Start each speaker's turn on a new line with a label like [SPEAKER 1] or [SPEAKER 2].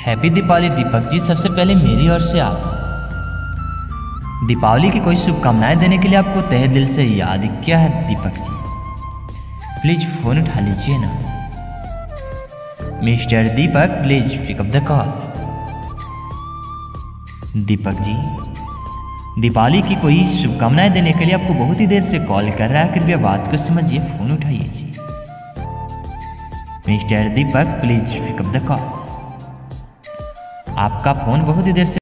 [SPEAKER 1] Happy Deepawali Deepak ji. सबसे पहले मेरी ओर से आप दीपावली की कोई शुभकामनाएं देने के लिए आपको तहे दिल से याद किया है दीपक जी। प्लीज फोन उठा लीजिए ना। Mister Deepak please pick up the call. Deepak ji, Deepawali की कोई शुभकामनाएं देने के लिए आपको बहुत ही देर से कॉल कर रहा है, कृपया बात को समझिए, फोन उठाइए जी। Mister Deepak please pick up the call. आपका फोन बहुत ही देर से